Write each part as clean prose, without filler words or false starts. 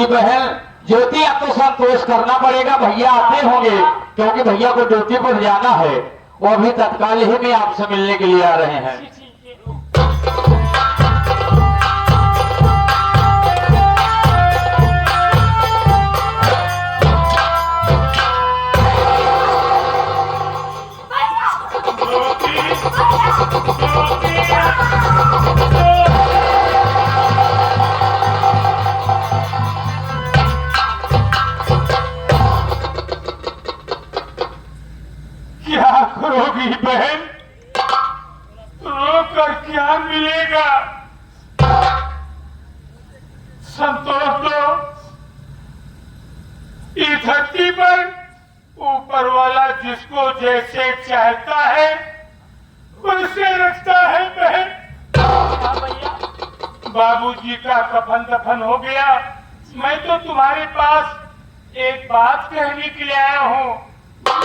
होगी बहन ज्योति, अब तो संतोष करना पड़ेगा, भैया आते होंगे क्योंकि भैया को ड्यूटी पर जाना है। वो अभी तत्काल ही में आपसे मिलने के लिए आ रहे हैं। क्या करोगी बहन, रोकर क्या मिलेगा? संतोष दो, इस धरती पर ऊपर वाला जिसको जैसे चाहता है वैसे रखता है बहन। बाबूजी का कफन दफन हो गया, मैं तो तुम्हारे पास एक बात कहने के लिए आया हूँ।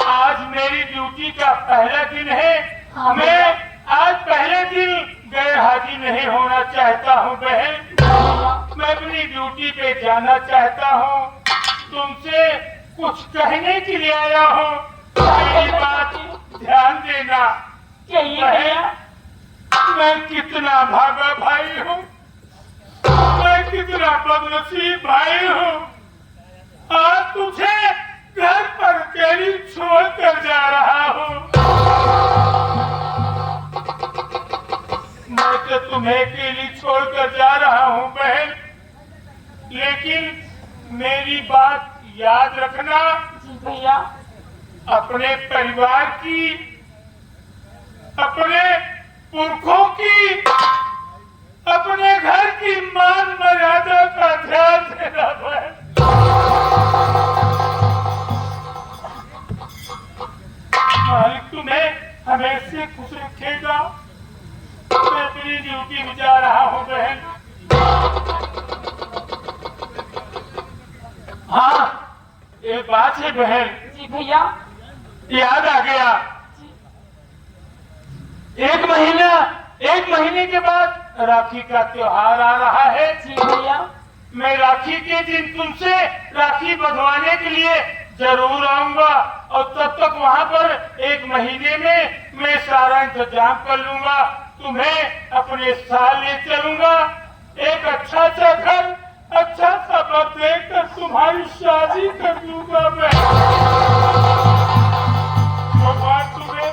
आज मेरी ड्यूटी का पहला दिन है, मैं आज पहले दिन गैर हाजिर नहीं होना चाहता हूँ बहन। मैं अपनी ड्यूटी पे जाना चाहता हूँ, तुमसे कुछ कहने के लिए आया हूँ, मेरी बात ध्यान देना। बहन, मैं कितना भागा भाई हूँ, मैं कितना बदनसीब भाई हूँ। आज तुझे घर पर अकेली छोड़ कर जा रहा हूँ। मैं तो तुम्हें अकेली छोड़ कर जा रहा हूँ बहन, लेकिन मेरी बात याद रखना। जी भैया। अपने परिवार की, अपने पुरखों की, अपने घर की मान मर्यादा का ध्यान देना बहन। मालिक तुम्हें हमेशा खुश रखेगा। मैं अपनी ड्यूटी में जा रहा हूँ बहन। हाँ, एक बात है बहन। जी भैया। याद आ गया, एक महीने के बाद राखी का त्योहार आ रहा है। जी भैया। मैं राखी के दिन तुमसे राखी बंधवाने के लिए जरूर आऊंगा, और तब तक वहाँ पर एक महीने में मैं सारा इंतजाम कर लूंगा। तुम्हें अपने साथ ले चलूंगा, एक अच्छा सा घर, अच्छा सा घर देखकर तुम्हारी शादी कर दूंगा मैं। भगवान तुम्हें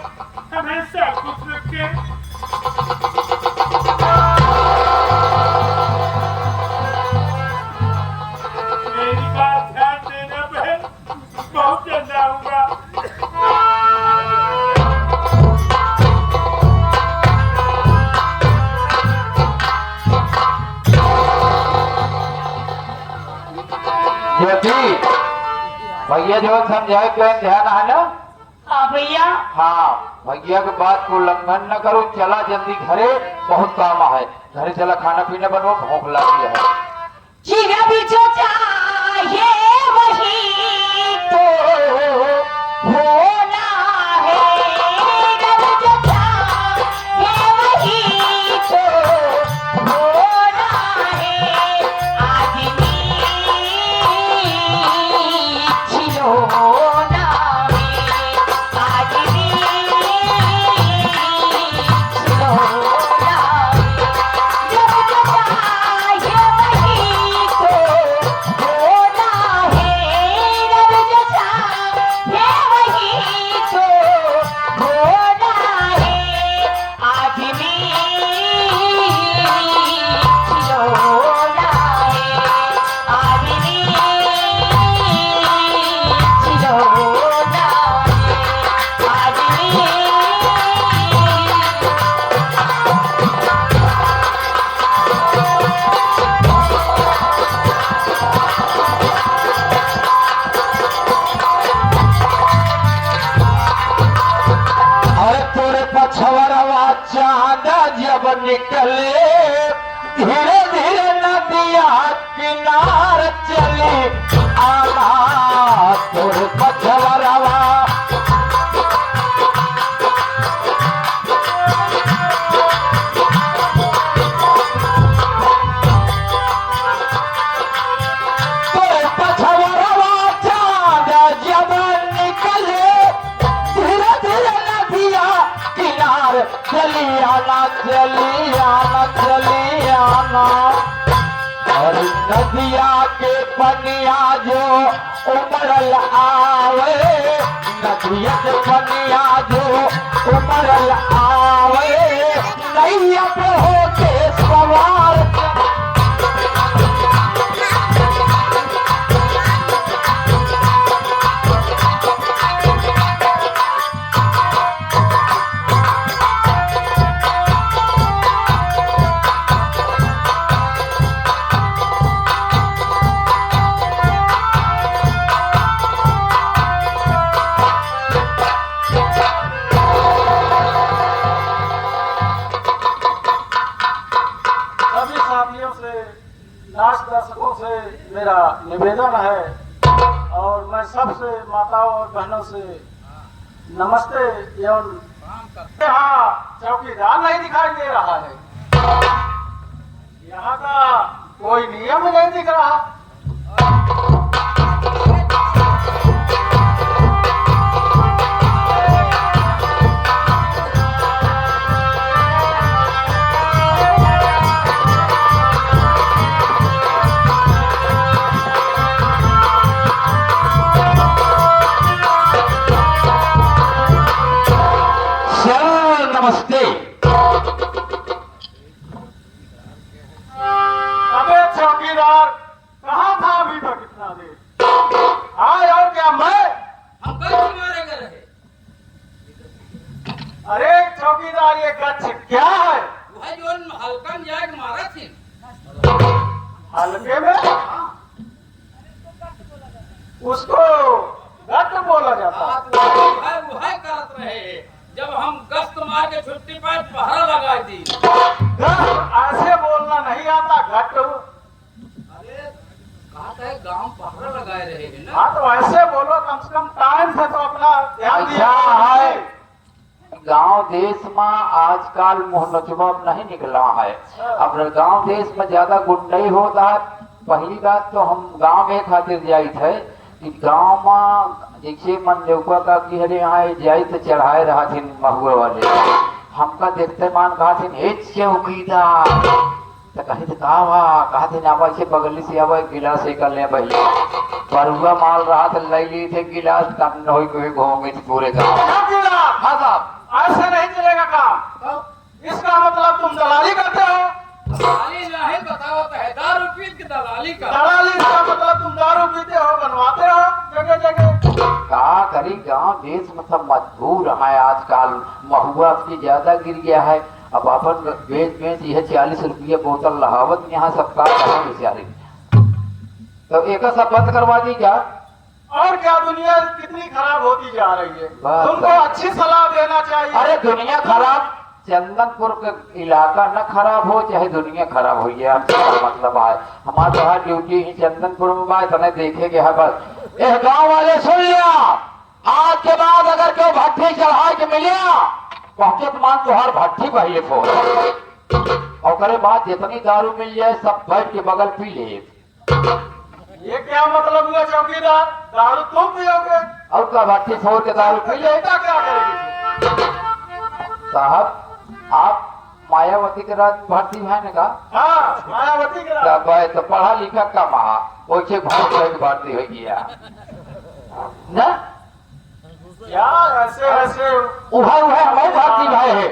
हमेशा खुश रखे। मेरी बात ध्यान देना बहन, बहुत जल्द आऊंगा। ज्योति, भैया जो समझाए क्यों ध्यान है ना? हाँ भैया। हाँ, भैया के बात को उल्लंघन न करो, चला जल्दी घरे, बहुत काम है। घरे चला, खाना पीना बनवा, भूख लगी है। जीना भी जो चाहिए वही तो होना है, रब जो चाहिए वही तो होना है। आदमी खिलौना है, आदमी खिलौना है। रब जो चाहिए वही तो होना है, रब जो चाहिए वही तो होना है। आदमी खिलौना है, आदमी खिलौना है, आदमी। अरे तोरे पछवरवा चांद जब निकले, धीरे धीरे नदिया किनार चली आना। तोरे पछवरवा चली आना चली आना चली आना। और नदिया के पनिया जो उमड़ल आवे, नदिया के पनिया जो उमड़ल आवे, नैया पे होके सवार। सभी साथियों से, नाच दर्शकों से मेरा निवेदन है और मैं सबसे माताओं और बहनों से नमस्ते एवं यहाँ चौकीदार नहीं दिखाई दे रहा है। यहाँ का कोई नियम नहीं दिख रहा। सर नमस्ते। अबे चौकीदार कहाँ था अभी तक इतना देर? हाँ और क्या मैं? हम कल तुम्हारे घर रहे। अरे चौकीदार ये गच्छ क्या है? वह जो हल्कन जाग मारा थी। हल्के में उसको गट बोला जाता है। वह करत रहे जब हम गश्त मार के छुट्टी पर पहरा लगा दी। गट ऐसे बोलना नहीं आता, गट। अरे कहा है गांव पहरा लगाए रहे हैं ना। हाँ तो ऐसे बोलो, कम से कम टाइम से तो अपना ध्यान दिया अच्छा है। है गांव देश में आजकल मोहनचुबा नहीं निकला है। अब गांव देश में ज्यादा गुंडई होता है। पहली बात तो हम गांव में खातिर जाई थे कि गांव में जैसे मन देवका का की हरे यहाँ जाई तो चढ़ाए रहा थे महुए वाले। हमका देखते मान कहा थे हेच से उकीदा तो कहीं तो कहा थे ना से बगली से अब गिलास एक ले पहले परुआ माल रहा था ले ली थे गिलास कम हो घूमे थे पूरे गाँव। चौकीदार हाँ साहब ऐसे नहीं चलेगा काम। इसका मतलब तुम दलाली करते हो। दलाली नहीं बताओ तो है दारू पी की दलाली का। दलाली का मतलब तुम दारू पीते हो, बनवाते हो जगह जगह। का करी गांव देश में सब मजबूर है आजकल। महुआ की ज्यादा गिर गया है। अब अपन बेच यह 40 रुपये बोतल लहावत यहाँ सबका बेचारी। तो एक सब बंद करवा दी क्या? और क्या, दुनिया कितनी खराब होती जा रही है। बस। तुमको अच्छी सलाह देना चाहिए। अरे दुनिया खराब, चंदनपुर का इलाका न खराब हो चाहे दुनिया खराब हो, ये हमसे मतलब है। हमारे यहाँ ड्यूटी ही चंदनपुर में बात नहीं देखेंगे है बस। यह गांव वाले सुन लिया, आज के बाद अगर कोई भट्टी चढ़ा के मिलिया पहुंचे मान तो हर भट्टी पहले फोन और करे बाद जितनी दारू मिल जाए सब बैठ के बगल पी ले। ये क्या मतलब हुआ चौकीदार? दारू तुम पियोगे और क्या भट्टी फोड़ के दारू पी ले। बेटा क्या करेगी? साहब आप मायावती के रात भर्ती है का? हाँ मायावती के रात। तो पढ़ा लिखा का महा ओछे भाव भर्ती हो गया ना। क्या ऐसे ऐसे उभर हम भर्ती भाई है।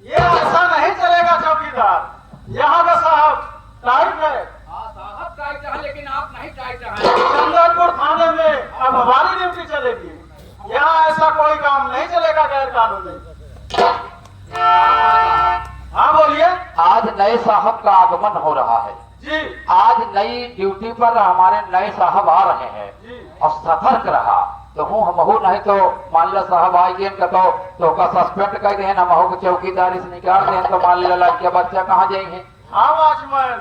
ये ऐसा नहीं चलेगा चौकीदार। यहाँ का साहब टाइट है। हाँ साहब टाइट है लेकिन आप नहीं टाइट है। चंदनपुर थाने में अब हमारी ड्यूटी चलेगी। यहाँ ऐसा कोई काम नहीं चलेगा गैर कानूनी। हाँ बोलिए। आज नए साहब का आगमन हो रहा है जी आज नई ड्यूटी पर हमारे नए साहब आ रहे हैं जी। और सतर्क रहा तो हूँ हम हो नहीं तो मान लो साहब आएंगे तो का सस्पेंड कर दे हम हो चौकीदारी से निकाल दे तो मान लिया लड़के बच्चा कहाँ जाएंगे। हाँ वॉचमैन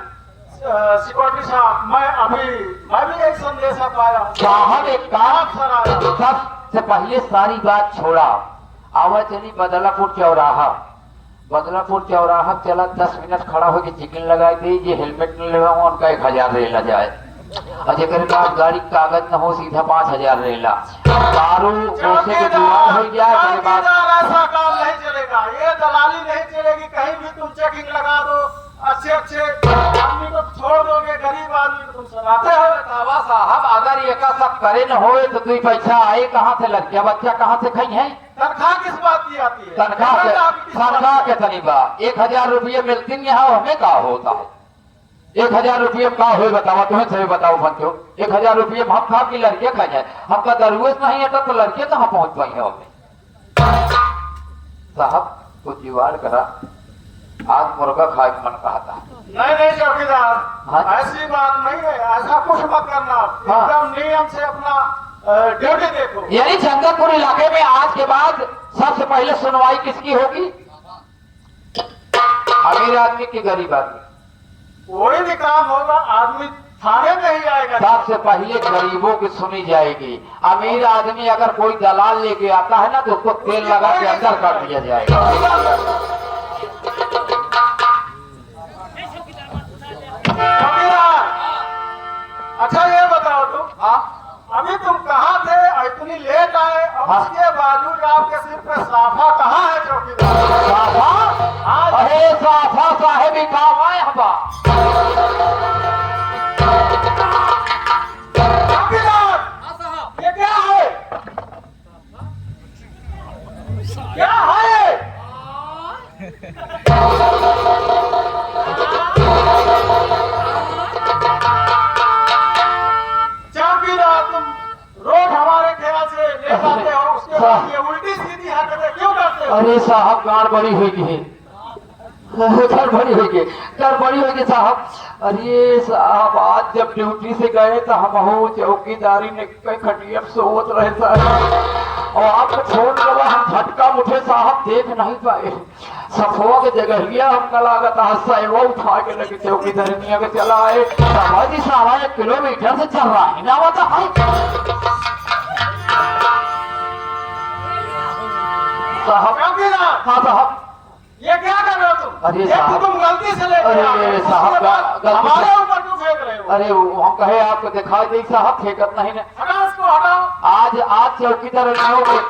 सिक्योरिटी साहब, मैं भी एक संदेश पाया हूँ। साहब एक काम सर आया। सबसे पहले सारी बात छोड़ा आवा चली बदलापुर चौराहा चला 10 मिनट खड़ा होकर चिकन लगाई थी। ये हेलमेट न लगा उनका 1000 ले ला जाए। और जेकर पास गाड़ी के कागज न हो सीधा 5,000 रहेला। दारू नशे के जुआन हो जाए उसके बाद ऐसा काम नहीं चलेगा, ये दलाली नहीं चलेगी। कहीं भी तुम चेकिंग लगा दो, अच्छे अच्छे आदमी को छोड़ दोगे, गरीब आदमी को तुम सुनाते हो। बतावा साहब, अगर ये का सब करे न होए तो 2 पैसा आए कहाँ से? लग गया बच्चा कहाँ से खाई है? तनख्वाह किस बात की आती है? तनख्वाह के तरीबा 1,000 रुपये मिलती है, हमें का होता है? 1,000 रुपये का हो बताओ, तुम्हें सही बताओ बच्चों। 1,000 रुपये हम खा की लड़के खा जाए, हमका दरुएस नहीं आता तो लड़के कहाँ पहुंच पाई है हमें? साहब कुछ जुगाड़ करा, आज मुर्गा खाए के मन कहता है। नहीं नहीं चौकीदार, हाँ? ऐसी बात नहीं है, ऐसा कुछ मत करना। हाँ। एकदम नियम से अपना ड्यूटी देखो। यानी जंगलपुर इलाके में आज के बाद सबसे पहले सुनवाई किसकी होगी? अमीर आदमी की गरीब आदमी? कोई भी काम होगा आदमी थाने में ही आएगा। सबसे पहले गरीबों की सुनी जाएगी। अमीर आदमी अगर कोई दलाल लेके आता है ना तो उसको तेल लगा के अंदर कर दिया जाएगा। चौकीदार, अच्छा ये बताओ तुम, हाँ अभी तुम कहाँ थे और इतनी लेट आए, और हाँ। उसके बावजूद आपके सिर पे साफा कहाँ है चौकीदार? साफा? हाँ। अरे साफा साहेब ही काम आए हवा। चौकीदार, हाँ साहब। ये क्या है? क्या है? चौकीदार, तुम रोज हमारे ख्याल से ले जाते हो, उसके बाद ये उल्टी सीधी हरकतें क्यों करते हो? अरे साहब कार बड़ी होगी, कार बड़ी होगी, कार बड़ी होगी साहब। अरे साहब आज जब ड्यूटी से गए तो हम हो चौकीदारी ने कई खटिया सोच रहे साहब, और आपको फोन करा हम झटका उठे साहब, देख नहीं पाए। सफवा के जगह लिया हमका लागत वो उठा के लगे चौकीदारी नहीं आगे चला आए। जी साहब 1 किलोमीटर से चल रहा है ना होता है साहब। चौकीदार, हाँ साहब। ये क्या कर रहे हो तुम? अरे ये तो साहब। तुम गलती से लेके अरे आ गए, साहब, उसके बाद गलती से- हमारे ऊपर क्यों फेंक रहे हो? अरे हम कहे आपको दिखाई दी साहब, फेंकत नहीं ने। हटाओ इसको, हटाओ। आज चौकीदार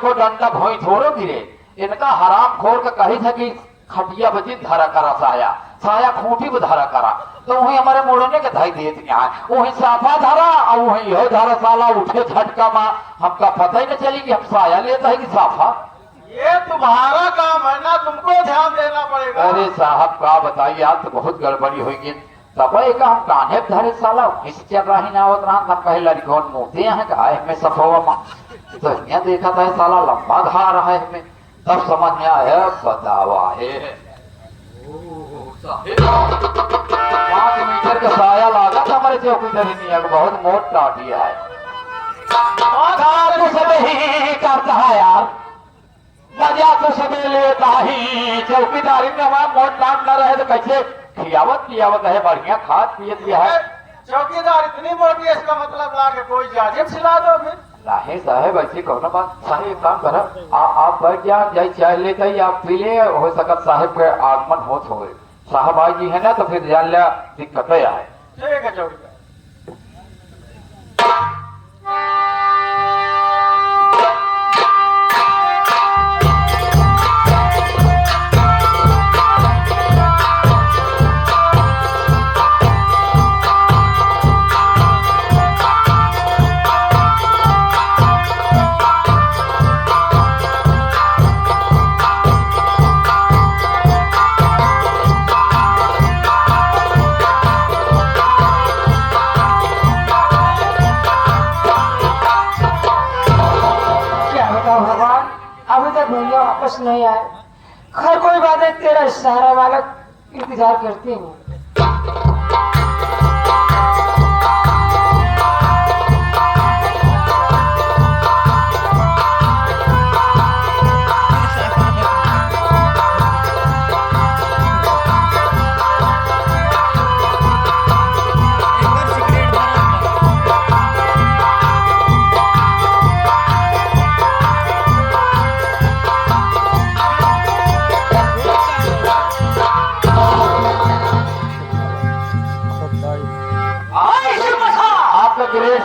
को डंडा भोई थोड़ो गिरे। इनका हराम खोर का कही था कि खटिया बची धरा करा साया खूंटी को धरा करा, तो वही हमारे मोड़ने के धाई देते यहाँ वही साफा धरा और वही हो धरा साला उठे झटका माँ। हमका पता ही न चली कि हम साया लेता है कि साफा। ये तुम्हारा काम है ना, तुमको ध्यान देना पड़ेगा। अरे साहब का बताइए, आज तो बहुत गड़बड़ी होगी। तब एक हम कान्हे धरे साला इस चल रही ना होत रहा तब कहे लड़कों मोते हैं गाय में सफवा माँ, तो यहाँ देखा था साला लंबा धा रहा है हमें, तब समझ में आया बतावा है 5 मीटर का साया लागा था हमारे चौकीदार ने, बहुत मोट टाटिया है। तो सब ही करता है यार, मजा तो सब लेता ही। चौकीदारी में हमारा मोट नाम न रहे तो कैसे खियावत है, बढ़िया खाद पिए दिया है। चौकीदार इतनी मोटी है, इसका मतलब ला के कोई जाजिम सिला दो फिर। नहीं साहेब ऐसी कौन बात। साहेब एक काम करा, आप बैठ जा, जाए चाय लेते ही आप पी ले, हो सकत साहेब के आगमन होत हो गए। साहब आई जी है ना तो फिर जान लिया दिक्कत आए। ठीक है चौकीदार। भगवान अभी तक भैया वापस नहीं आए। खैर कोई बात नहीं, तेरा सहारा वाला इंतजार करती हूँ।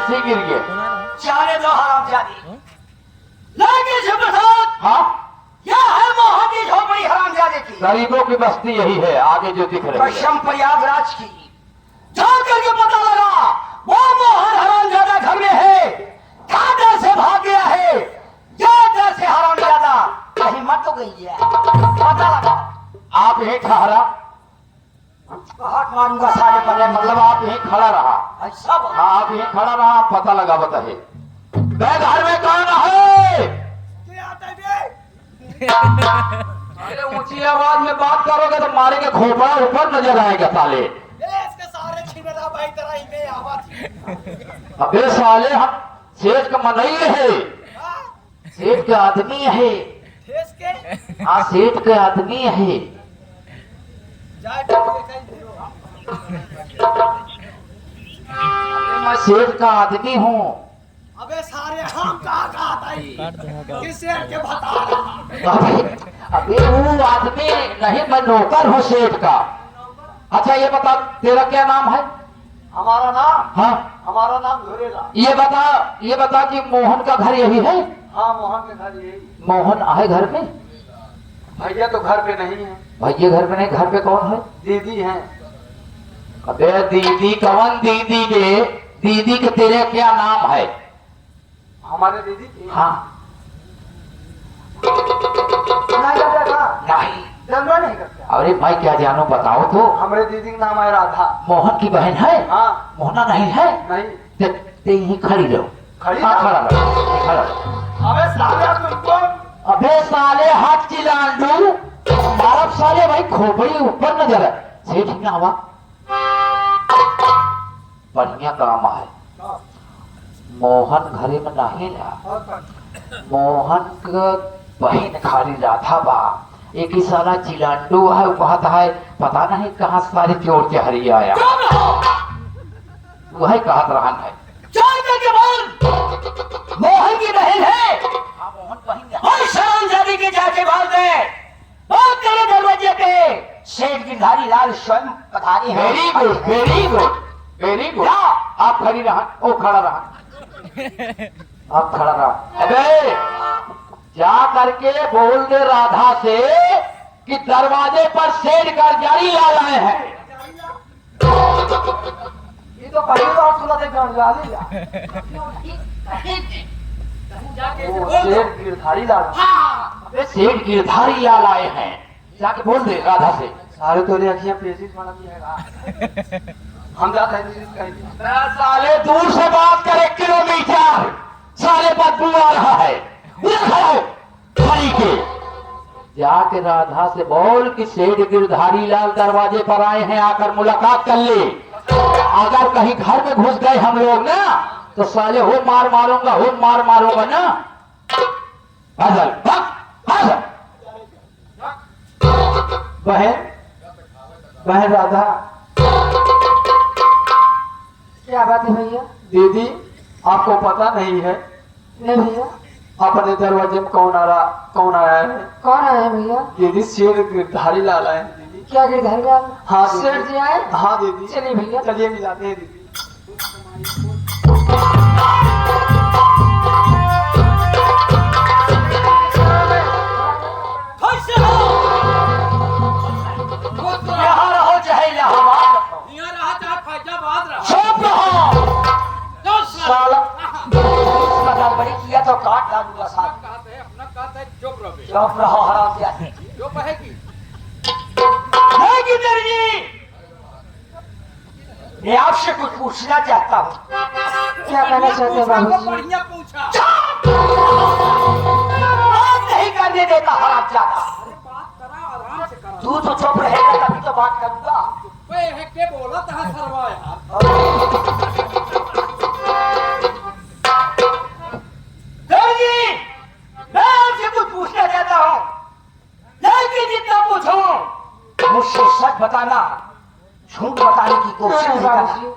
ऐसे ही गिर गए। जाने दो हरामजादी। लेकिन शिवप्रसाद, हाँ, क्या है मोहन की झोपड़ी हरामजादे की? गरीबों की बस्ती यही है, आगे जो दिख रही है। पश्चिम प्रयागराज की। जान करके पता लगा वो मोहन हरामजादा घर में है। क्या डर से भाग गया है? क्या डर से हरामजादा कहीं मत तो गई है? पता लगा। आप यहीं ठहरा, हाथ मारूंगा सारे पल्ले। मतलब आप यहीं खड़ा रहा। ऐसा बोल। हाँ, आप यहीं खड़ा रहा, पता लगा बताइए मैं घर में कौन है? अरे ऊंची आवाज में बात करोगे तो मारेंगे, खोपड़ा ऊपर नजर आएगा साले। अबे साले, हम सेठ का मनई है, सेठ के आदमी है। हाँ, सेठ के आदमी है। मैं सेठ का आदमी हूँ। अबे सारे हम कहाँ किस शेर के बता रहा? अबे वो आदमी नहीं, मैं नौकर हूँ सेठ का। अच्छा ये बता, तेरा क्या नाम है? हमारा नाम, हाँ, हमारा नाम धुरेला। ये बता कि मोहन का घर यही है? हाँ, मोहन के घर यही। मोहन आए घर में? भैया तो घर पे नहीं है। भैया घर में नहीं, घर पे कौन है? दीदी है। अबे दीदी कौन? दीदी के तेरे क्या नाम है? हमारे दीदी की। हाँ, नहीं करता था, नहीं। जंगा नहीं करता। अरे भाई क्या जानो, बताओ तो। हमारे दीदी का नाम है राधा। मोहन की बहन है? हाँ। मोहना नहीं है? नहीं। ते यहीं खड़ी रहो। खड़ी हाँ, रहो? खड़ा रहो, खड़ा रहो। अबे साले तुमको। अबे साले हाथ चिलांडू, मारब साले, भाई खोपड़ी ऊपर न जरा। सेठ में आवा, बढ़िया काम है। मोहन घरे में नहीं रहा। मोहन का बहन खाली राधा बा। एक ही साला चिलांडू है, वो कहता है पता नहीं कहाँ सारे चोर के हरी आया। वही कहत रहा है। चल करके बोल, मोहन की बहन है। हाँ, मोहन बहन है। और शरामजादी के जाके बात है। बहुत तेरे दरवाजे पे सेठ गिरधारी लाल स्वयं पधारी है। Very good, very good, very good. आप खड़ी रहा, ओ खड़ा रहा, आप खड़ा रहा। अबे जा करके बोल दे राधा से कि दरवाजे पर सेठ गिरधारी लाल आए हैं। ये तो पहली बार सुना थे गंगाली ला। वो शेर गिरधारी लाल। अबे सेठ गिरधारी लाल आए हैं, जाके बोल दे राधा से। सारे तोरे अखियां पेशिश वाला भी है। हम जाते हैं दीदी कहीं। मैं साले दूर से बात कर, 1 किलोमीटर साले बदबू आ रहा है। उधर खड़ा हो, खड़ी के जाके राधा से बोल कि सेठ गिरधारी लाल दरवाजे पर आए हैं, आकर मुलाकात कर ले। अगर कहीं घर में घुस गए हम लोग ना, तो साले हो मार मारूंगा ना। हाजल, हाजल। बहन राधा। क्या बात है भैया? दीदी, आपको पता नहीं है नहीं भैया। अपने दरवाजे में कौन आया है? कौन आया है भैया? दीदी, शेर गिरधारी लाल आए हैं दीदी। क्या गिरधारी लाल? हाँ दीदी। सेठ जी आए? हाँ दीदी। चलिए भैया। चलिए मिलाते हैं दीदी। कैसे हो? यहाँ रहो चाहे इलाहाबाद रहो। यहाँ रहा चाहे फैजाबाद रहा। चुप रहो। जो साला इसका गड़बड़ी किया तो काट डालूंगा साला। कहते हैं अपना कहते हैं चुप रहो। चुप रहो हरामजादी। चुप है कि नहीं गिरधारी जी, मैं आपसे कुछ पूछना चाहता हूँ। क्या कहना चाहते हैं बाबूजी? बढ़िया पूछा। बात नहीं करने देता हरामजादा। बात करा, आराम से करा। तू तो चुप रहेगा तभी तो बात करूंगा। वे है के बोला था सरवा यार। गिरधारी जी, मैं आपसे कुछ पूछना चाहता हूँ, लेकिन जितना पूछूं मुझसे सच बताना, झूठ बताने की कोशिश नहीं बाबूजी।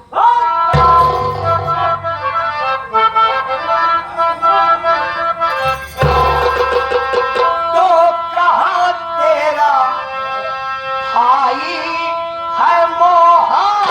तो कहाँ तेरा भाई है मोहन?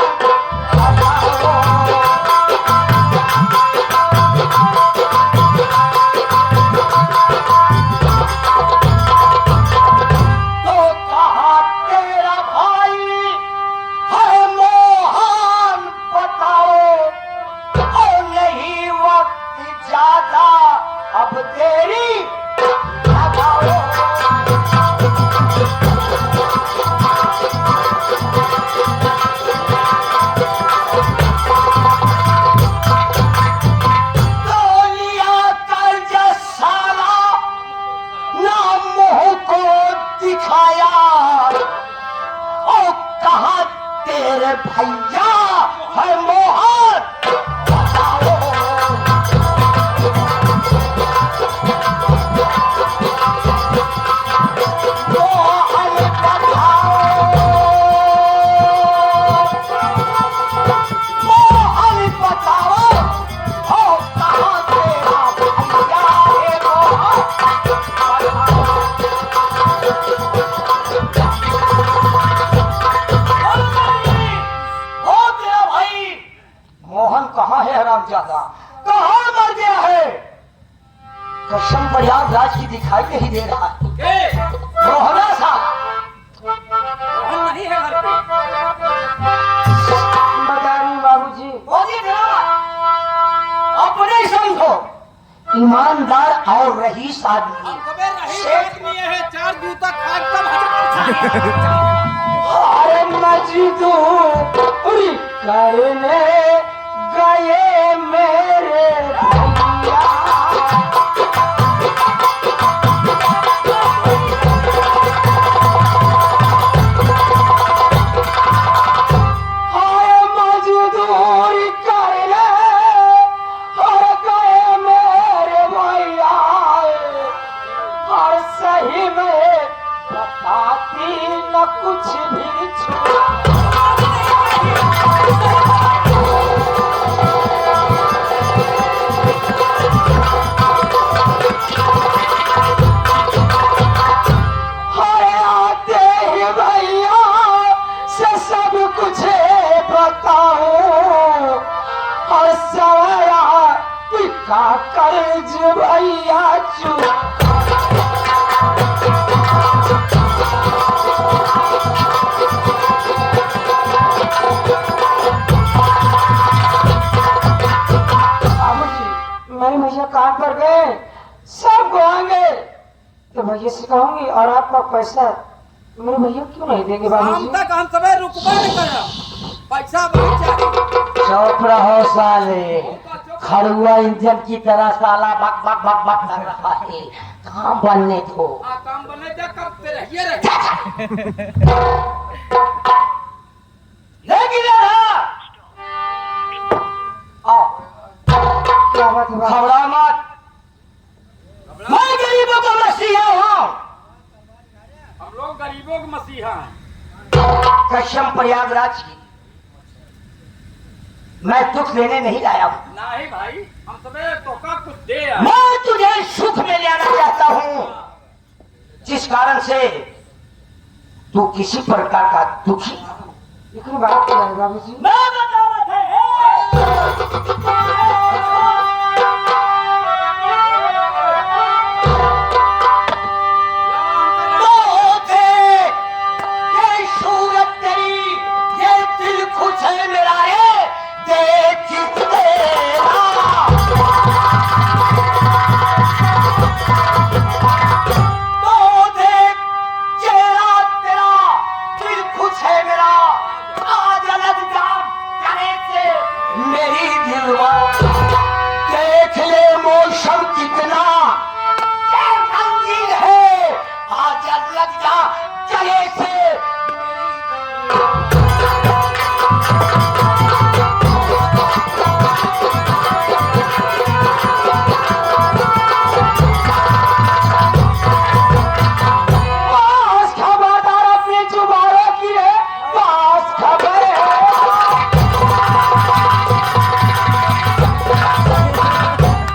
मेरे भैया है मोहन। बताओ मोहन बताओ, मोहन बताओ हो कहाँ तेरा भैया है मोहन। ओ तेरा भाई मोहन कहाँ है हरामजादा, कहाँ मर गया है? कसम प्रयागराज की दिखाई नहीं दे रहा है। मोहना सा मोहन नहीं है घर पे। बता रही बाबूजी। बोलिए जरा, अपने समझो ईमानदार और रईस आदमी। हम कबे रही आदमी है, 4 जूता खा तब हजम अरे मजदूरी करने गए मेरे भैया। अरे मजदूरी करने और गए मेरे भैया। और सही में बताती न कुछ भी छुआ। अरे आते ही भैया से सब कुछ बताऊं। और सवाया पिका कर्ज भैया चुका। मेरे भैया काम पर गए, सब आएंगे तो भैया से कहूंगी। और आपका पैसा मेरे भैया क्यों नहीं देंगे शाम बाबूजी? तक हम सबे रुकबा नहीं करब, पैसा बहुत चाहिए। चुप रहो साले, खड़ुआ इंजन की तरह साला बक बक बक बक कर रहा है। काम बनने दो। काम बने जा करते रहिए रहे। लेकिन आओ क्या बात है बाबू? घबरा मत, मैं गरीबों का मसीहा हूँ। हम लोग गरीबों के मसीहा हैं। कसम प्रयागराज की, मैं दुख लेने नहीं आया हूँ। नहीं भाई, हम सबे तोका कुछ दे आए। मैं तुझे सुख में ले आना चाहता हूँ, जिस कारण से तू किसी प्रकार का दुखी न हो। इतनी बात क्या है बाबूजी? मैं बता रहा था सूरत तेरी, ये दिल खुश है मेरा है, देख तेरा। तो देख चेहरा तेरा, दिल खुश है मेरा, आज अलग जाम जाने से मेरी दिलवा। देख ले मौसम कितना ये रंगीन है, आज अलग जा चले से पास खबरदार अपनी जुबानों की है, पास खबर है।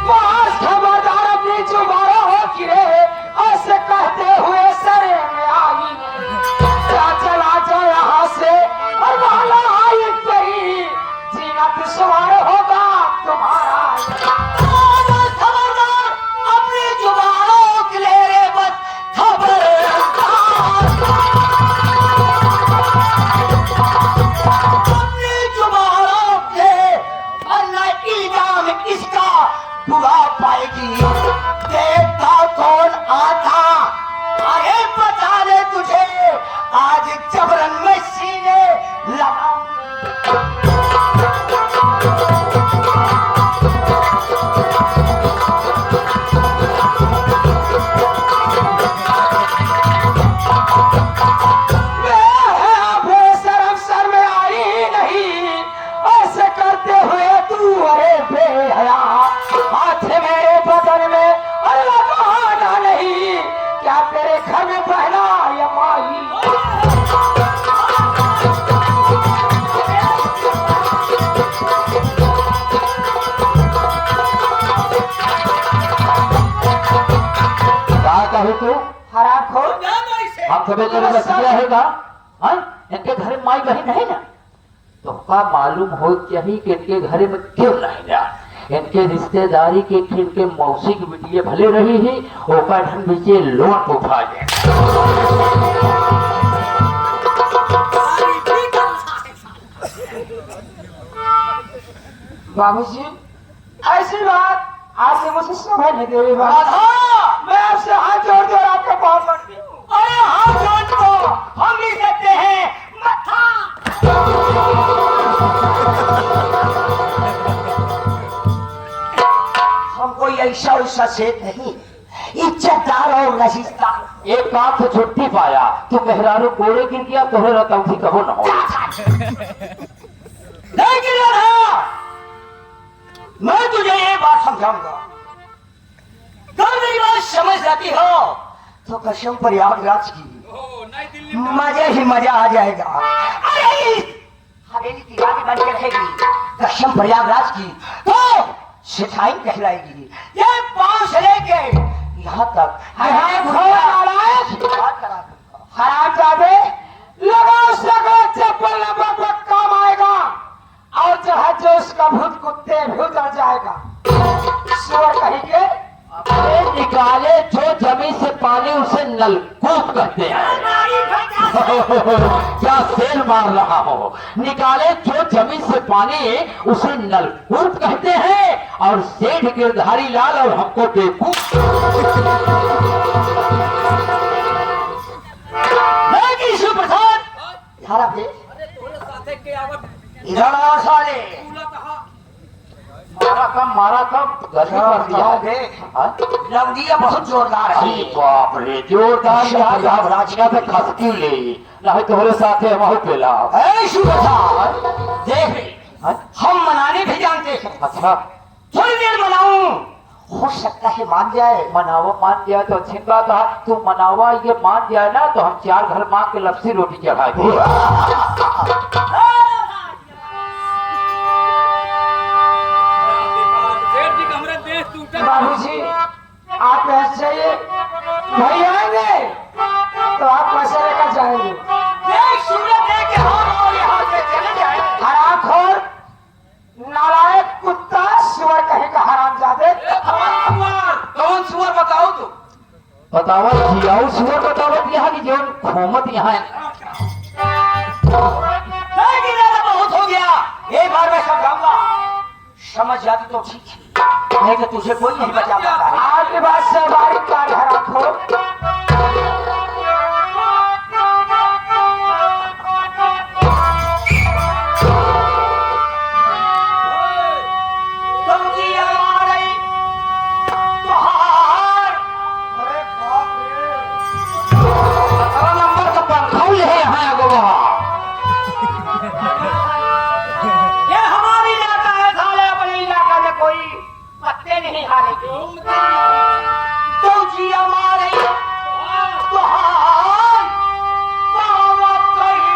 पास खबरदार अपनी जुबानों की है, ऐसे कहते हुए सरे में आई। क्या चला जा यहाँ से और वाला आई तेरी, जीना दुश्वार होगा तुम्हारा। खबरदार अपनी जुबानों के ले रे बस खबरदार, अपनी जुबानों के वरना इल्जाम इसका बुरा पाएगी। देखता कौन आता, अरे बता दे तुझे, आज जबरन में सीने लगा। शर्म सर में आई सभी जगह बसिया हैगा हाँ इनके घर में माई बहन है ना तो का मालूम हो चाहिए कि इनके घर में क्यों नहीं जा इनके रिश्तेदारी के इनके मौसी की बिटिया भले रही है ओकर ढंग बीचे लोट उठा जाए बाबूजी ऐसी बात आपने मुझसे समझ नहीं दे रही बात राधा मैं आपसे हाथ जोड़ के और आपका पाँव पड़ती हूँ अरे हाथ जोड़ दो हम भी सकते हैं मत्था हम कोई ऐसा वैसा सेठ नहीं इज्जतदार और नशीस्तार एक काम से छुट्टी पाया तो मेहरारू कोड़े गिर गया तोहरे रतौथी कहो न हो लेकिन राधा मैं तुझे ये बात समझाऊंगा अगर मेरी बात समझ जाती हो तो कसम प्रयागराज की ओ, नई दिल्ली में मजा ही मजा आ जाएगा अरे इस हवेली की रानी बन के रहेगी कसम प्रयागराज की तो सिखाई कहलाएगी ये पांव से लेके यहाँ तक हराम जादे लगाओ सको चप्पल लंबा पर काम आएगा और जो है जो उसका भूत कुत्ते भी उतर जाएगा सुअर कहेंगे अपने निकाले जो जमीन से पानी उसे नलकूप कहते हैं क्या सेल मार रहा हो निकाले जो जमीन से पानी उसे नलकूप कहते हैं और सेठ गिरधारी लाल और हमको बेवकूफ प्रसाद यारा बे अरे तोरे साथे के आवत इधर आ साले तूला कहा मारा कम गर्मी कर दिया जाओ बे हाँ? लवदिया बहुत जोरदार अरे है बाप रे जोरदार यार राजिया पे खसकी ले नहीं तोहरे साथे हम पेला ऐ सुप्रसाद देख रे हाँ? हम मनाने भी जानते हैं अच्छा थोड़ी देर मनाऊं हो सकता है मान जाए मनावा मान जाए तो अच्छी बात है तू मनावा ये मान जाए ना तो हम 4 घर मांग के लपसी रोटी चढ़ाएंगे सेठ जी का हमरे देश टूटा बाबूजी आप ऐसे ही नहीं आएंगे तो आप पैसे लेकर जाएंगे देख सूरज देख के हम और यहाँ से चले जाए हरामखोर नालायक कुत्ता सुअर कहेगा हराम जादे कौन सुअर बताओ तू बतावत जियाऊ सुअर बतावत यहाँ की जो खोमत यहाँ लेकिन यार बहुत हो गया एक बार मैं समझाऊंगा समझ जाती तो ठीक है नहीं तो तुझे कोई नहीं बचा पाता है आपके बाद से हमारी कार हरामखोर तुम जी हमारे त्योहार अरे बाप रे नंबर का पंखा है यहाँ अगवा ये हमारी इलाका है साले अपने इलाका में कोई पत्ते नहीं हारेंगे तुम जी हमारे त्योहार बाबा कहीं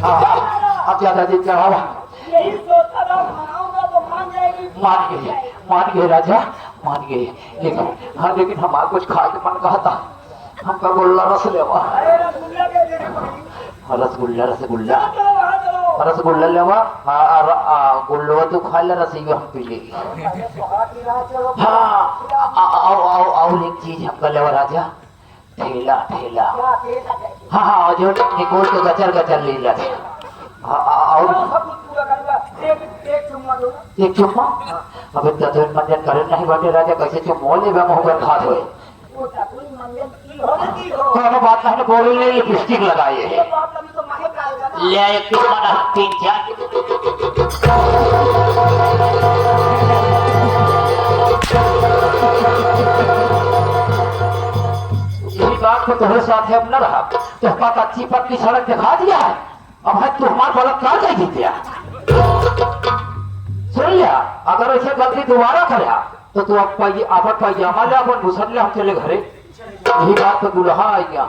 हाँ, अब ज्यादा दिन चढ़ावा यही सोचता था मनाऊंगा तो मान जाएगी। मान गए राजा, मान गए। लेकिन हाँ, लेकिन हमारा कुछ खा के मन कहता, हमका गोल्ला रस लेवा। अरे रसगुल्ला दे देने पड़ेगी। रसगुल्ला रसगुल्ला चलो वहाँ चलो। रसगुल्ला लेवा। गुल्लो तो खा ले, रसगुल्ला हम पी लेगी। तो हाथ ही रहा, चलो। हाँ, और एक चीज हमका लेवा राजा, ठेला ठेला। क्या तेज आ जाएगी। हाँ, जो निकोल के गचर गचर ले लेते। और चलो, सब कुछ पूरा करूंगा। एक चुम्मा दो ना। एक चुम्मा। अब इतना तो मंजन करे नहीं बाटे राजा, कैसे चुम्मो ले मुँह खा दो। वो टकुरी मंजन की हो ना की हो। कोनो बात नहीं, बोले ले लिपस्टिक लगाइए। ये बात अभी तो महक आएगा ना। ले एक चुम्मा ना, 3 4। यही बात को तुम्हारे साथ अब न रहा, तो कच्ची पक्की सड़क दिखा दिया है। अब है तू हमारा बलात्कार कर दिया। सुन लिया, अगर ऐसे गलती दोबारा करे तो तू अब पैजामा ले, अपन घुसन ले, हम चले घरे। यही बात तो दुल्हा आई है।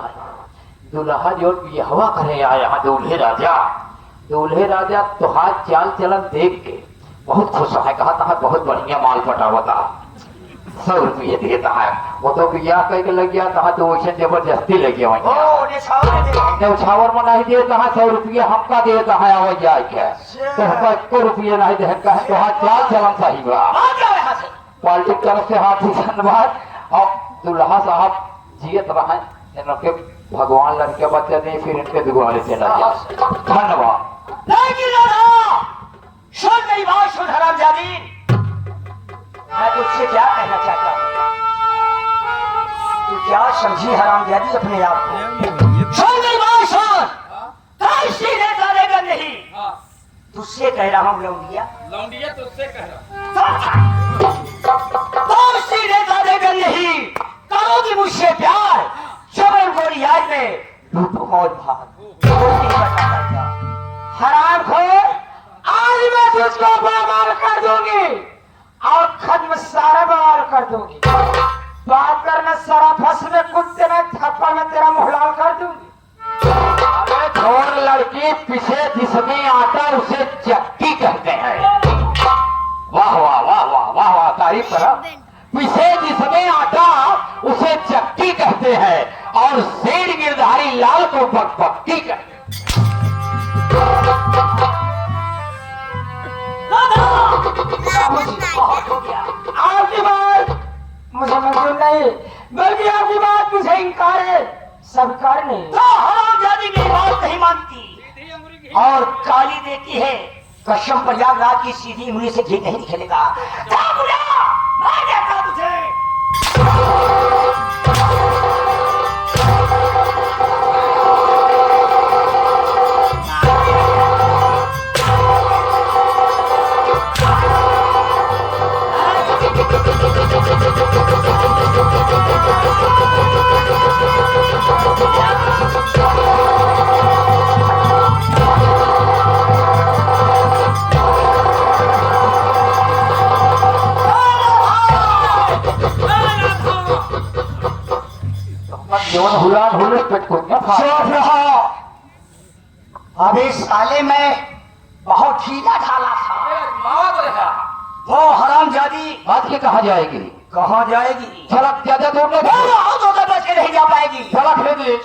दुल्हा जो ये हवा करे आया है, दूल्हे राजा तो हाथ चाल चलन देख के बहुत खुश है। कहता है बहुत बढ़िया माल पटावता, 100 रुपये देता है। वो तो बिया कह के लग गया था, तो वैसे जबरदस्ती लग गया वहीं। न्यौछावर में नहीं देता है, 100 रुपये हमका देता है। आवाज जाए के तो हमका 1 रुपये नहीं देता है। तो हाथ चाल चलन सही बा, पार्टी की तरफ से हाथ ही धन्यवाद। और दुल्हा साहब जियत रहे, इनके भगवान लड़के बच्चे नहीं, फिर इनके दुआरे चला गया। धन्यवाद। लेकिन राधा, सुन मेरी बात, सुन हरामजादी, मैं तुझसे क्या कहना चाहता हूँ। तू क्या समझी हरामजादी अपने आप को? सुन मेरी बात, सुन। कल सीधे करेगा नहीं, हाँ, तुझसे कह रहा हूँ लौंडिया। लौंडिया तुझसे कह रहा। तुम सीधे करेगा नहीं, करोगी मुझसे प्यार, जबर गोरी आज में लूटो मौज भाग। हराम खोर, आज मैं तुझको बवाल कर दूंगी और खत्म सारा बवाल कर दूंगी। बात करना सारा फंस में, कुत्ते में, थप्पड़ में तेरा मुंह लाल कर दूंगी। अरे छोड़ लड़की, पीछे जिसमें आटा उसे चक्की कहते हैं। वाह वाह वाह वाह वाह वाह, तारीफ करो। पीछे जिसमें आटा उसे चक्की कहते हैं, और शेर गिरधारी लाल को बकबक्की कहते हैं। बहुत हो गया। आपकी बात मुझे मंजूर नहीं, बल्कि आपकी बात मुझे इंकार है, स्वीकार नहीं। तो हरामजादी मेरी बात नहीं मानती सीधी अंगुली की और गाली देती है। कसम प्रयागराज की सीधी उंगली से घी नहीं निकलेगा। जा बुला, मैं देखता तुझे। जीवन हुलान हुले पेट को क्या फा- चुप रहो। अभी साले में बहुत ढीला ढाला था। मौत रहा। वो हरामजादी बात की कहा जाएगी? कहाँ जाएगी? सड़क ज्यादा दूर नहीं, तो बच के नहीं जा पाएगी। सड़क ले ली।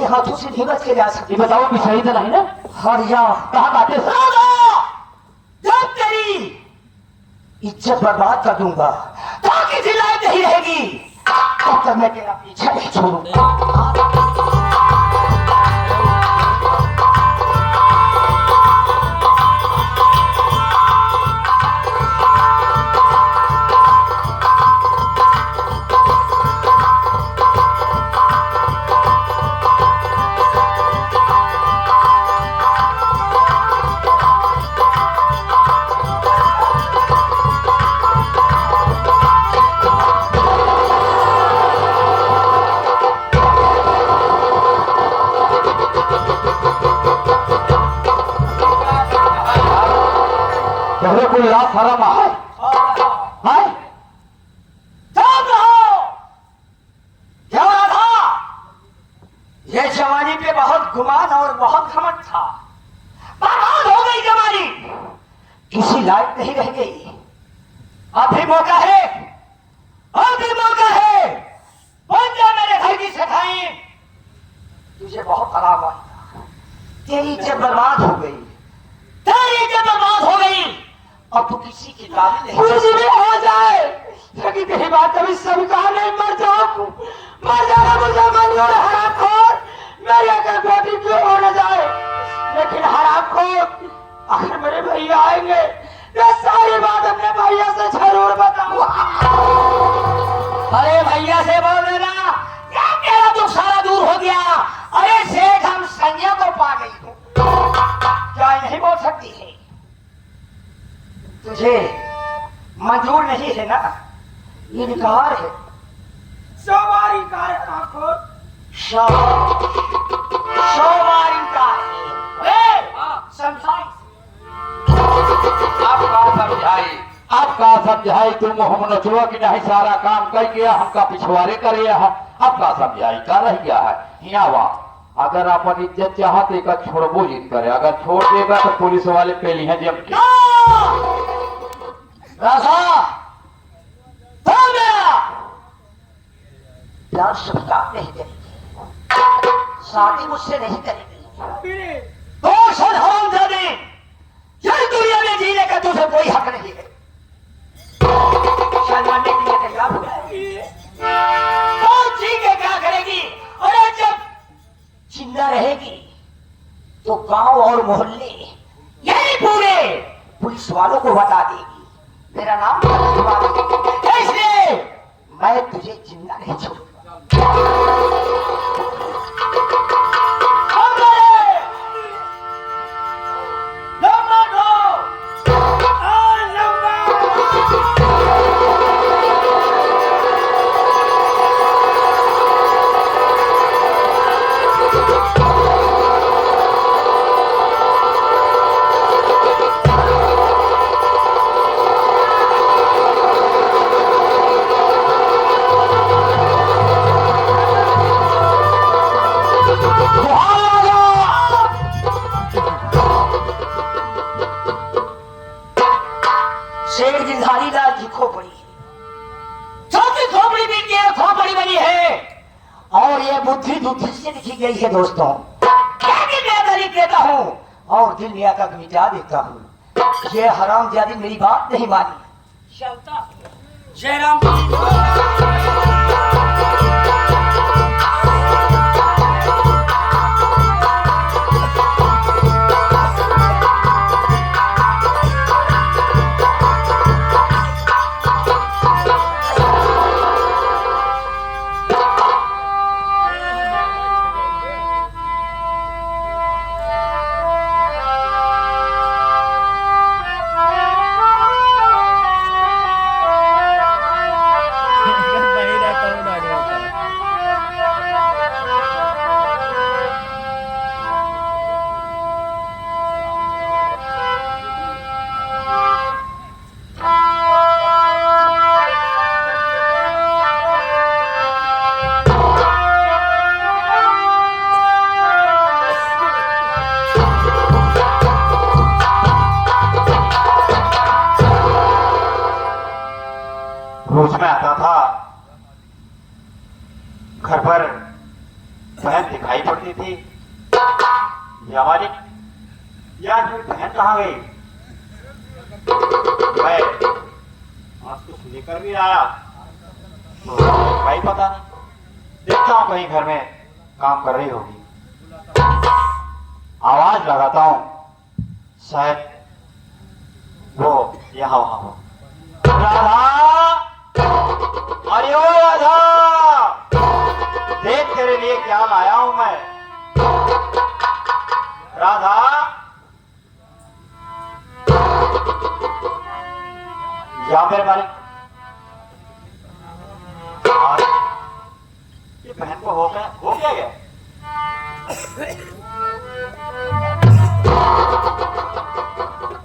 हाथों से नहीं बच के जा सकती। ये बताओ कि सही तो नहीं ना? हरिया कहाँ बातें जब तेरी इज्जत बर्बाद कर दूंगा, ताकि जिलाए नहीं रहेगी, तब तक मैं तेरा पीछा नहीं छोड़ूंगा। को ला शर्म है? हैं? चुप रहो। क्यों राधा? ये जवानी पे बहुत गुमान और बहुत घमंड था। बर्बाद हो गई जवानी, किसी लायक नहीं रह गई। अब भी मौका है, अब भी मौका है। बन जा मेरे घर की सखाई। तुझे बहुत आराम आएगा। तेरी इज्जत बर्बाद हो गई, तेरी इज्जत बर्बाद हो गई। अब तू किसी की काबिल नहीं। कुछ भी हो जाए, लेकिन कहीं बात कभी स्वीकार नहीं, मर जाओ, मर जाना मुझे मंजूर है। हरामखोर, मेरी अगर बेटी क्यों हो न जाए, लेकिन हरामखोर अगर मेरे भैया आएंगे, मैं सारी बात अपने भैया से जरूर बताऊंगा। अरे भैया से बोल देना, क्या तेरा दुख सारा दूर हो गया। अरे सेठ, हम संज्ञा को पा गई हूँ, क्या नहीं बोल सकती है? तुझे मंजूर नहीं है ना? ये निकार है, सवारी का हरामखोर। सोमारी का है। समझाई आप का समझाई तुम मोहम्मद नचुआ की नहीं सारा काम कर गया, हमका पिछवाड़े कर है। अब का समझाई का रह गया है यहाँ वहाँ। अगर अपन इज्जत चाहते का छोड़बो जिन करे, अगर छोड़ देगा तो पुलिस वाले पेली हैं जम के। राधा, प्यार स्वीकार नहीं करेगी, शादी मुझसे नहीं करेगी। तो सुन हरामजादे, इस दुनिया में जीने का तुझे कोई हक नहीं है। शर्माने के लिए तैयार हो जाएगी तो जी के क्या करेगी? अरे जब जिंदा रहेगी तो गांव और मोहल्ले यही पूरे पुलिस वालों को बता देगी मेरा नाम है। इसलिए मैं तुझे जिंदा नहीं छोड़ूंगा। शेर गिरधारी लाल की खोपड़ी है, चौथी खोपड़ी भी की खोपड़ी बनी है, और ये बुद्धि बुद्धि से लिखी गई है। दोस्तों, क्या मैं लिख देता हूँ और दिल में आकर मिटा देता हूँ। ये हरामजादी मेरी बात नहीं मानी। चलता जयराम रोज में आता था, घर पर बहन दिखाई पड़ती थी। या मालिक, यार मेरी बहन कहाँ गई? मैं आज कुछ लेकर भी आया तो भाई पता नहीं, देखता हूँ कहीं घर में काम कर रही होगी। आवाज लगाता हूँ, शायद वो यहाँ वहां हो। राधा, अरे ओ राधा, देख तेरे लिए क्या लाया हूं मैं। राधा, या मेरे मालिक, ये बहन को हो क्या गया?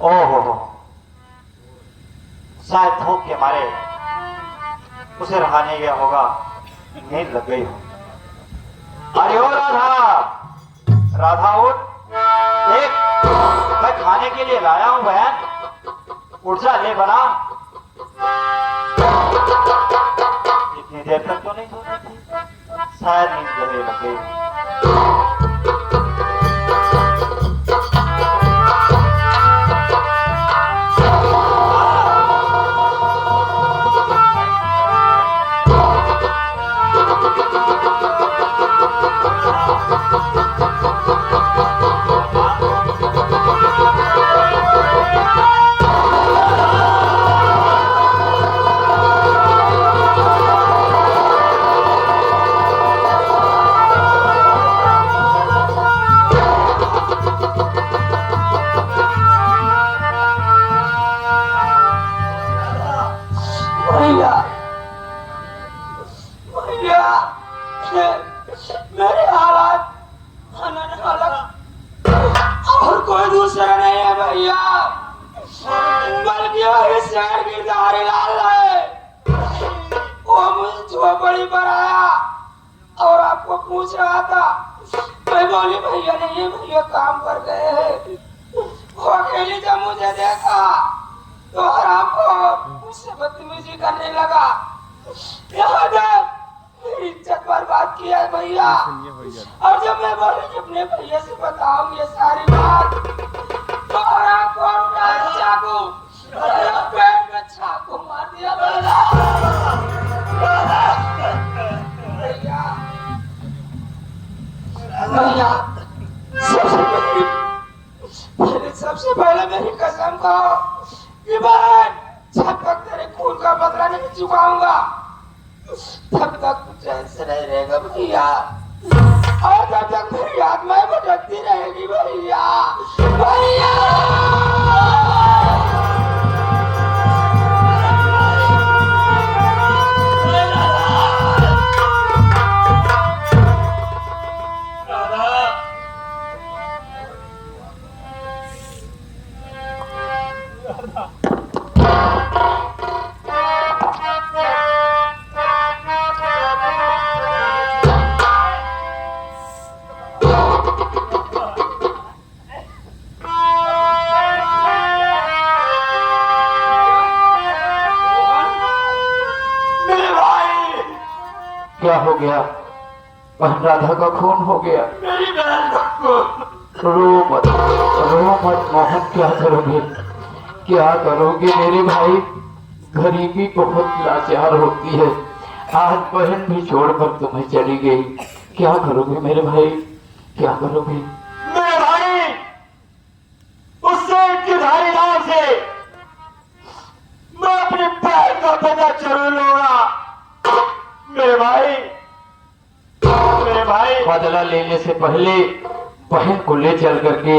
ओहो, शायद धूप के मारे उसे रहा नहीं गया होगा, नींद लग गई हो। अरे ओ राधा, राधा उठ, देख मैं खाने के लिए लाया हूं बहन, उठ जा, ले बना। इतनी देर तक तो नहीं सो रही थी, शायद नींद गहरी लग गई। भैया भैया मेरे हालात और कोई दूसरा नहीं है भैया, बल्कि वही शहर की धारी लाल है। वो मुझे झोपड़ी पर आया और आपको पूछ रहा था। मैं बोली भैया नहीं, भैया काम पर गए हैं। वो अकेली जब मुझे देखा तो आराम को मुझसे बदतमीजी करने लगा। यहाँ तक मेरी इज्जत बर्बाद किया है भैया। और जब मैं बोली कि अपने भैया से बताऊं ये सारी बात, तो आराम को उठाया चाकू और पेट में चाकू मार दिया भैया। भैया सबसे पहले मेरी कसम खाओ कि बहन जब तक तेरे खून का बदला नहीं चुकाऊंगा तब तक तू चैन से नहीं रहेगा भैया, और तब तक मेरी आत्माएं भटकती रहेगी भैया। भैया क्या हो गया? बहन राधा का खून हो गया। मेरी बहन का खून। रो मत मोहन, क्या करोगे, क्या करोगे मेरे भाई? गरीबी बहुत लाचार होती है। आज बहन भी छोड़कर तुम्हें चली गई, क्या करोगे मेरे भाई, क्या करोगे? मेरे भाई उससे किधारी नाव से मैं अपने पैर का बदला जरूर लूंगा। मेरे भाई बदला लेने से पहले बहन को ले चल करके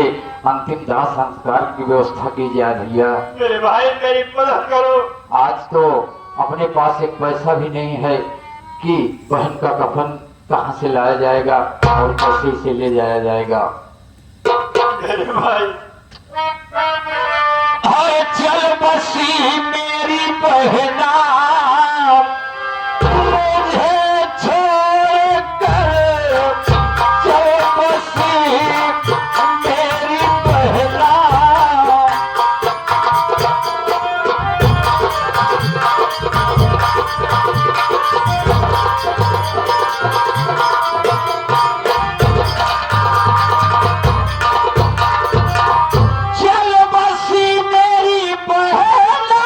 अंतिम दाह संस्कार की व्यवस्था की जाए भैया। मेरे भाई मेरी मदद करो। आज तो अपने पास एक पैसा भी नहीं है कि बहन का कफन कहाँ से लाया जाएगा और कैसे इसे ले जाया जाएगा। मेरे भाई चल बसी मेरी बहना मुझे छोड़ कर, चल बसी मेरी बहना। चल बसी मेरी बहना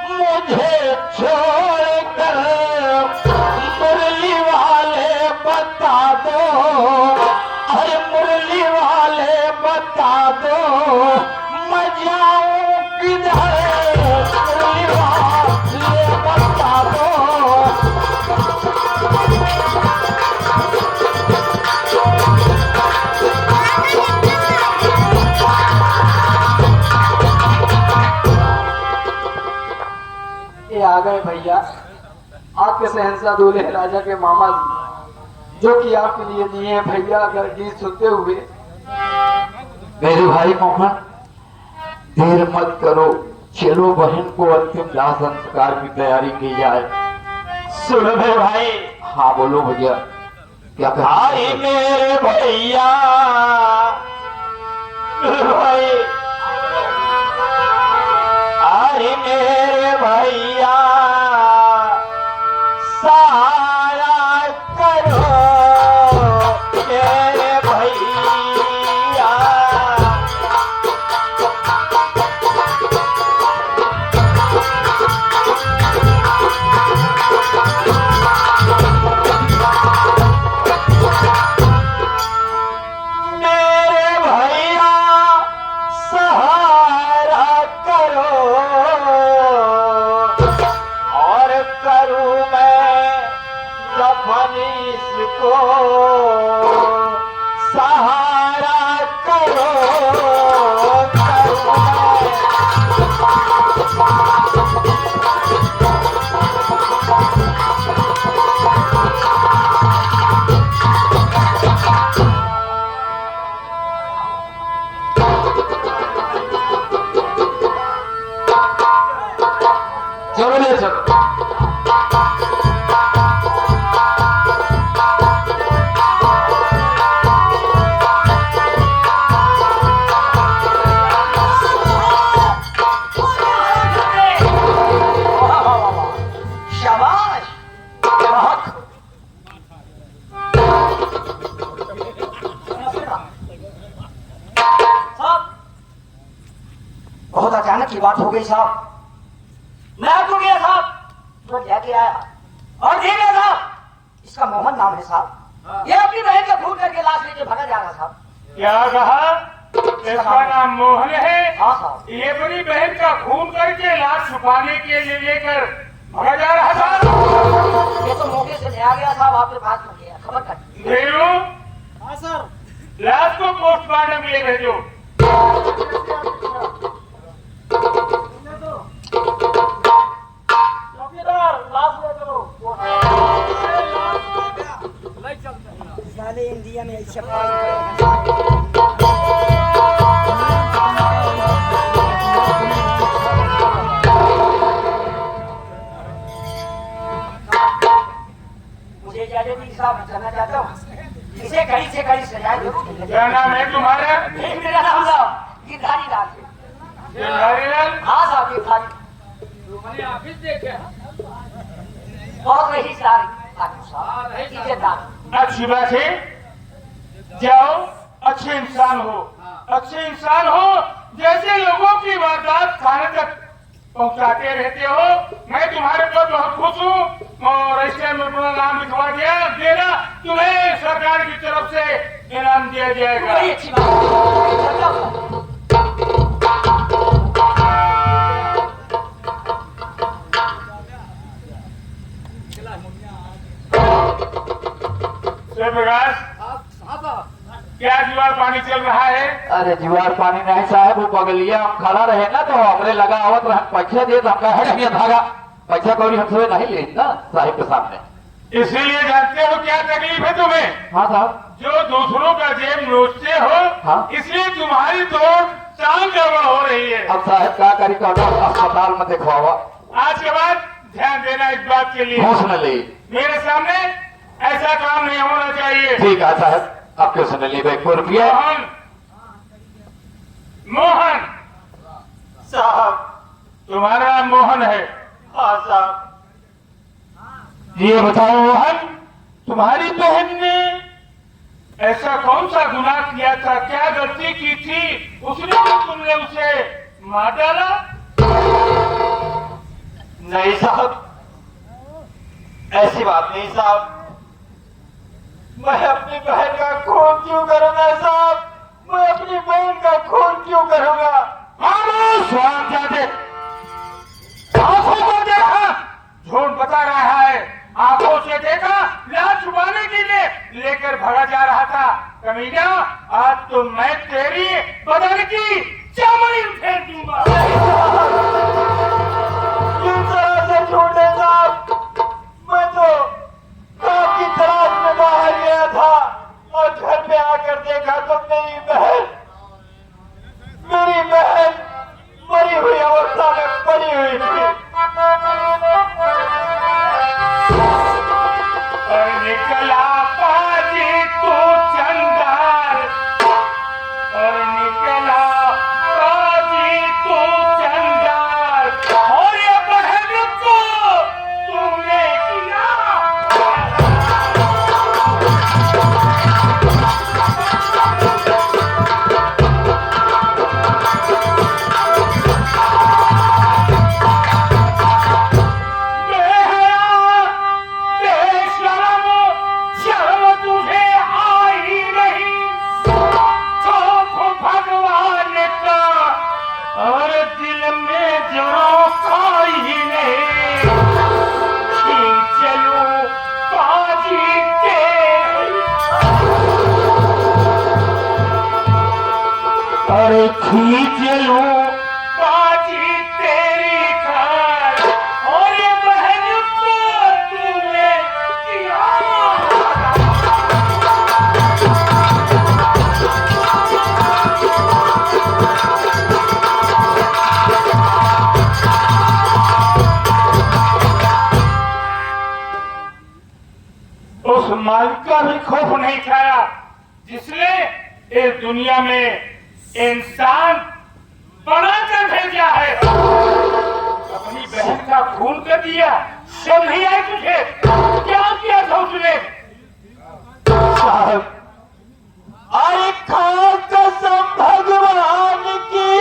मुझे छोड़ कर, मुरली वाले बता दो, अरे मुरली वाले बता दो मैं जाऊं किधर, मुरली वाले बता दो। ये आ गए भैया आपके शहंशाह दूल्हे राजा के मामा जी, जो कि आपके लिए दिए हैं भैया अगर गीत सुनते हुए। मेरे भाई मोहन, देर मत करो, चलो बहन को अंतिम दाह संस्कार की तैयारी की जाए। सुन मेरे भाई। हाँ बोलो भैया, क्या भाई कहा? मेरे भैया, भाई अरे मेरे भैया सहारा करो मेरे भैया। मेरे भैया सहारा करो और करूं मैं दफन इसको, सहारा करो करूं मैं। चलो ले चलो। शाबाश, बहुत साहब, बहुत अचानक की बात हो गई साहब। मैं आपको गया साहब, तो लेके आया और दे गया साहब। इसका मोहन नाम है साहब। ये अपनी बहन का खून करके लाश लेके भागा जा रहा साहब। क्या कहा? इसका नाम मोहन है? हाँ साहब। ये बड़ी बहन का खून करके लाश छुपाने के लिए लेकर भागा जा रहा था। ये तो मौके से ले आ गया साहब, आपके पास में गया, खबर कर। धीरू, हाँ सर। लाश को पोस्टमार्टम के लिए भेजो। चौकीदार, लाश ले चलो। साले इंडिया में ऐसे पाल मुझे इजाजत दी साहब, मैं जाना चाहता हूँ। इसे कड़ी से कड़ी सजा दो। क्या नाम है तुम्हारा? एक मेरा नाम साहब गिरधारी लाल है। गिरधारीलाल? हाँ साहब गिरधारी, मैंने ऑफिस देखे बहुत रही सारी आदमी साहब, इज्जतदार। अच्छी बात है, जाओ, अच्छे इंसान हो, अच्छे इंसान हो, जैसे लोगों की वारदात थाने तक पहुंचाते रहते हो। मैं तुम्हारे पर बहुत खुश हूँ और रजिस्टर में अपना नाम लिखवा देना, तुम्हें सरकार की तरफ से इनाम दिया जाएगा। बड़ी अच्छी बात है। चलो। प्रकाश, क्या जुआर पानी चल रहा है? अरे जुआर पानी नहीं साहब, वो बगलिया हम खड़ा रहे ना तो हमरे लगा हुआ तो हम पैसा दिए तो हम कहे भागा, पैसा कौड़ी हमसे नहीं ले ना साहिब के सामने। इसीलिए जानते हो क्या तकलीफ है तुम्हें? हाँ साहब। जो दूसरों का जेब नोचते हो, हाँ। इसलिए तुम्हारी तो चाल गड़बड़ हो रही है। अब साहब क्या करी, अस्पताल में दिखवावा। आज के बाद ध्यान देना इस बात के लिए, घूस न ले। मेरे सामने ऐसा काम नहीं होना चाहिए। ठीक है साहब, आपके सुन ली भाई रुपये। मोहन, मोहन साहब। तुम्हारा नाम मोहन है? हाँ साहब। ये बताओ मोहन, तुम्हारी बहन ने ऐसा कौन सा गुनाह किया था, क्या गलती की थी उसने तो तुमने उसे मार डाला? नहीं साहब, ऐसी बात नहीं साहब। मैं अपनी बहन का खून क्यों करूंगा साहब? मैं अपनी बहन का खून क्यों करूंगा? आंखों को देखा, झूठ बता रहा है। आंखों से देखा, लाश छुपाने के लिए लेकर भागा जा रहा था। कमीना, आज तो मैं तेरी बदन की चमड़ी फेर दूंगा। किस तरह से झूठ है साहब? मैं तो काम की तलाश में बाहर गया था और घर पे आकर देखा तो मेरी बहन मरी हुई अवस्था में निकला पाजी तू चंदार और निकला पाजी तू चंदार और ये बहन को तूने किया खींच लूं बाजी तेरी खाल और ये बहन को तूने किया उस मालिक का भी खौफ नहीं खाया जिसने इस दुनिया में इंसान बनाकर भेजा है। अपनी बहन का खून कर दिया, शर्म नहीं आई तुझे? क्या किया था उसने? साहब, अरे खाओ कसम भगवान की,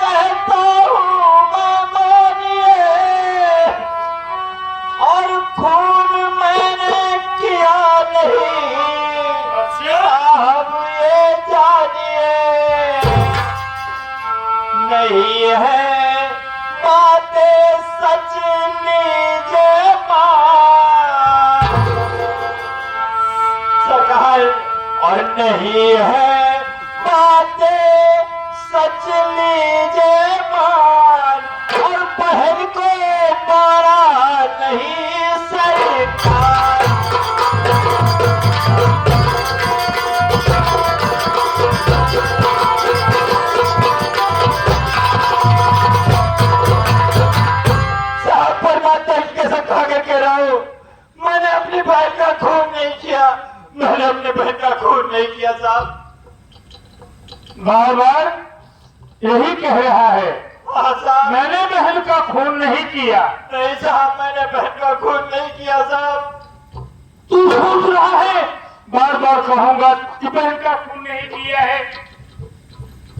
कहता हूँ मैं मानिए, और खून मैंने किया नहीं साहब, ये जानिए नहीं है बातें सच लीजे मान सरकार, और नहीं है बातें सच लीजे मान, और बहन को मारा नहीं सरकार। मैंने अपनी बहन का खून नहीं किया, मैंने अपने बहन का खून नहीं किया साहब। बार बार यही कह रहा है, हाँ साहब, मैंने बहन का खून नहीं किया। नहीं साहब, मैंने बहन का खून नहीं किया साहब। तू सोच रहा है बार बार कहूंगा कि बहन का खून नहीं किया है,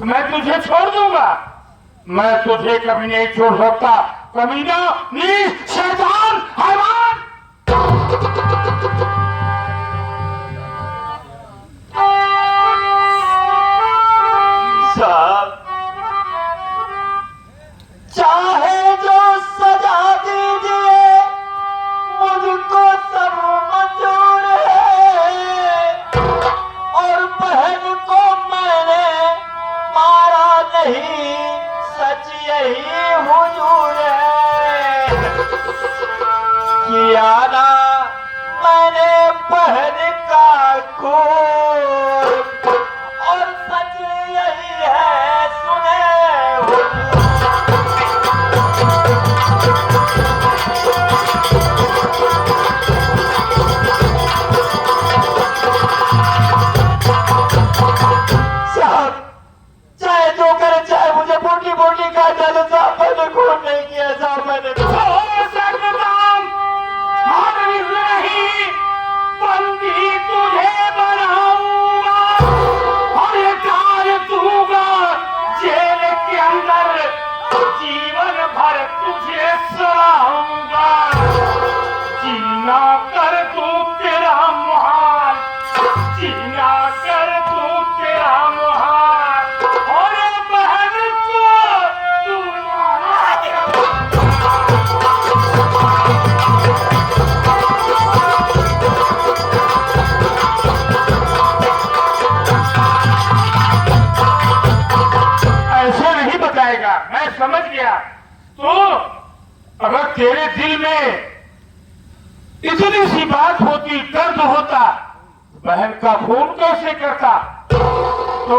मैं तुझे छोड़ दूंगा? मैं तुझे कभी नहीं छोड़ सकता, कमीना, नीच, शैतान, हैवान। साहब, चाहे जो सजा दीजिए, मुझको सब मंजूर है, और बहन को मैंने मारा नहीं, सच यही हुजूर है। किया ना मैंने बहन का खून, और सच यही है सुने हुजूर। साहब, चाहे जो करे, चाहे मुझे बोटी बोटी काट डाले साहब, मैंने खून नहीं किया साहब, मैंने नहीं, बंदी तुझे बनाऊंगा और ये डाल दूंगा जेल के अंदर, जीवन भर तुझे सलाऊंगा। जीना कर तू तेरा मुहाल, जीना कर तू तेरा मुहाल, और ये बहन को तू मारा। ऐसे नहीं बताएगा, मैं समझ गया। तो अगर तेरे दिल में इतनी सी बात होती, दर्द होता, बहन का खून कैसे करता? तो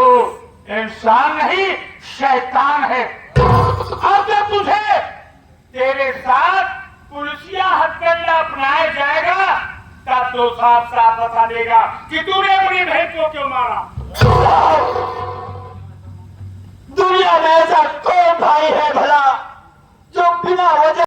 इंसान नहीं, शैतान है। अब जब तुझे तेरे साथ पुलिसिया हथकंडा अपनाया जाएगा तो साफ साफ बता देगा कि तूने अपनी बहन को क्यों मारा। दुनिया में ऐसा कौन भाई है भला जो बिना वजह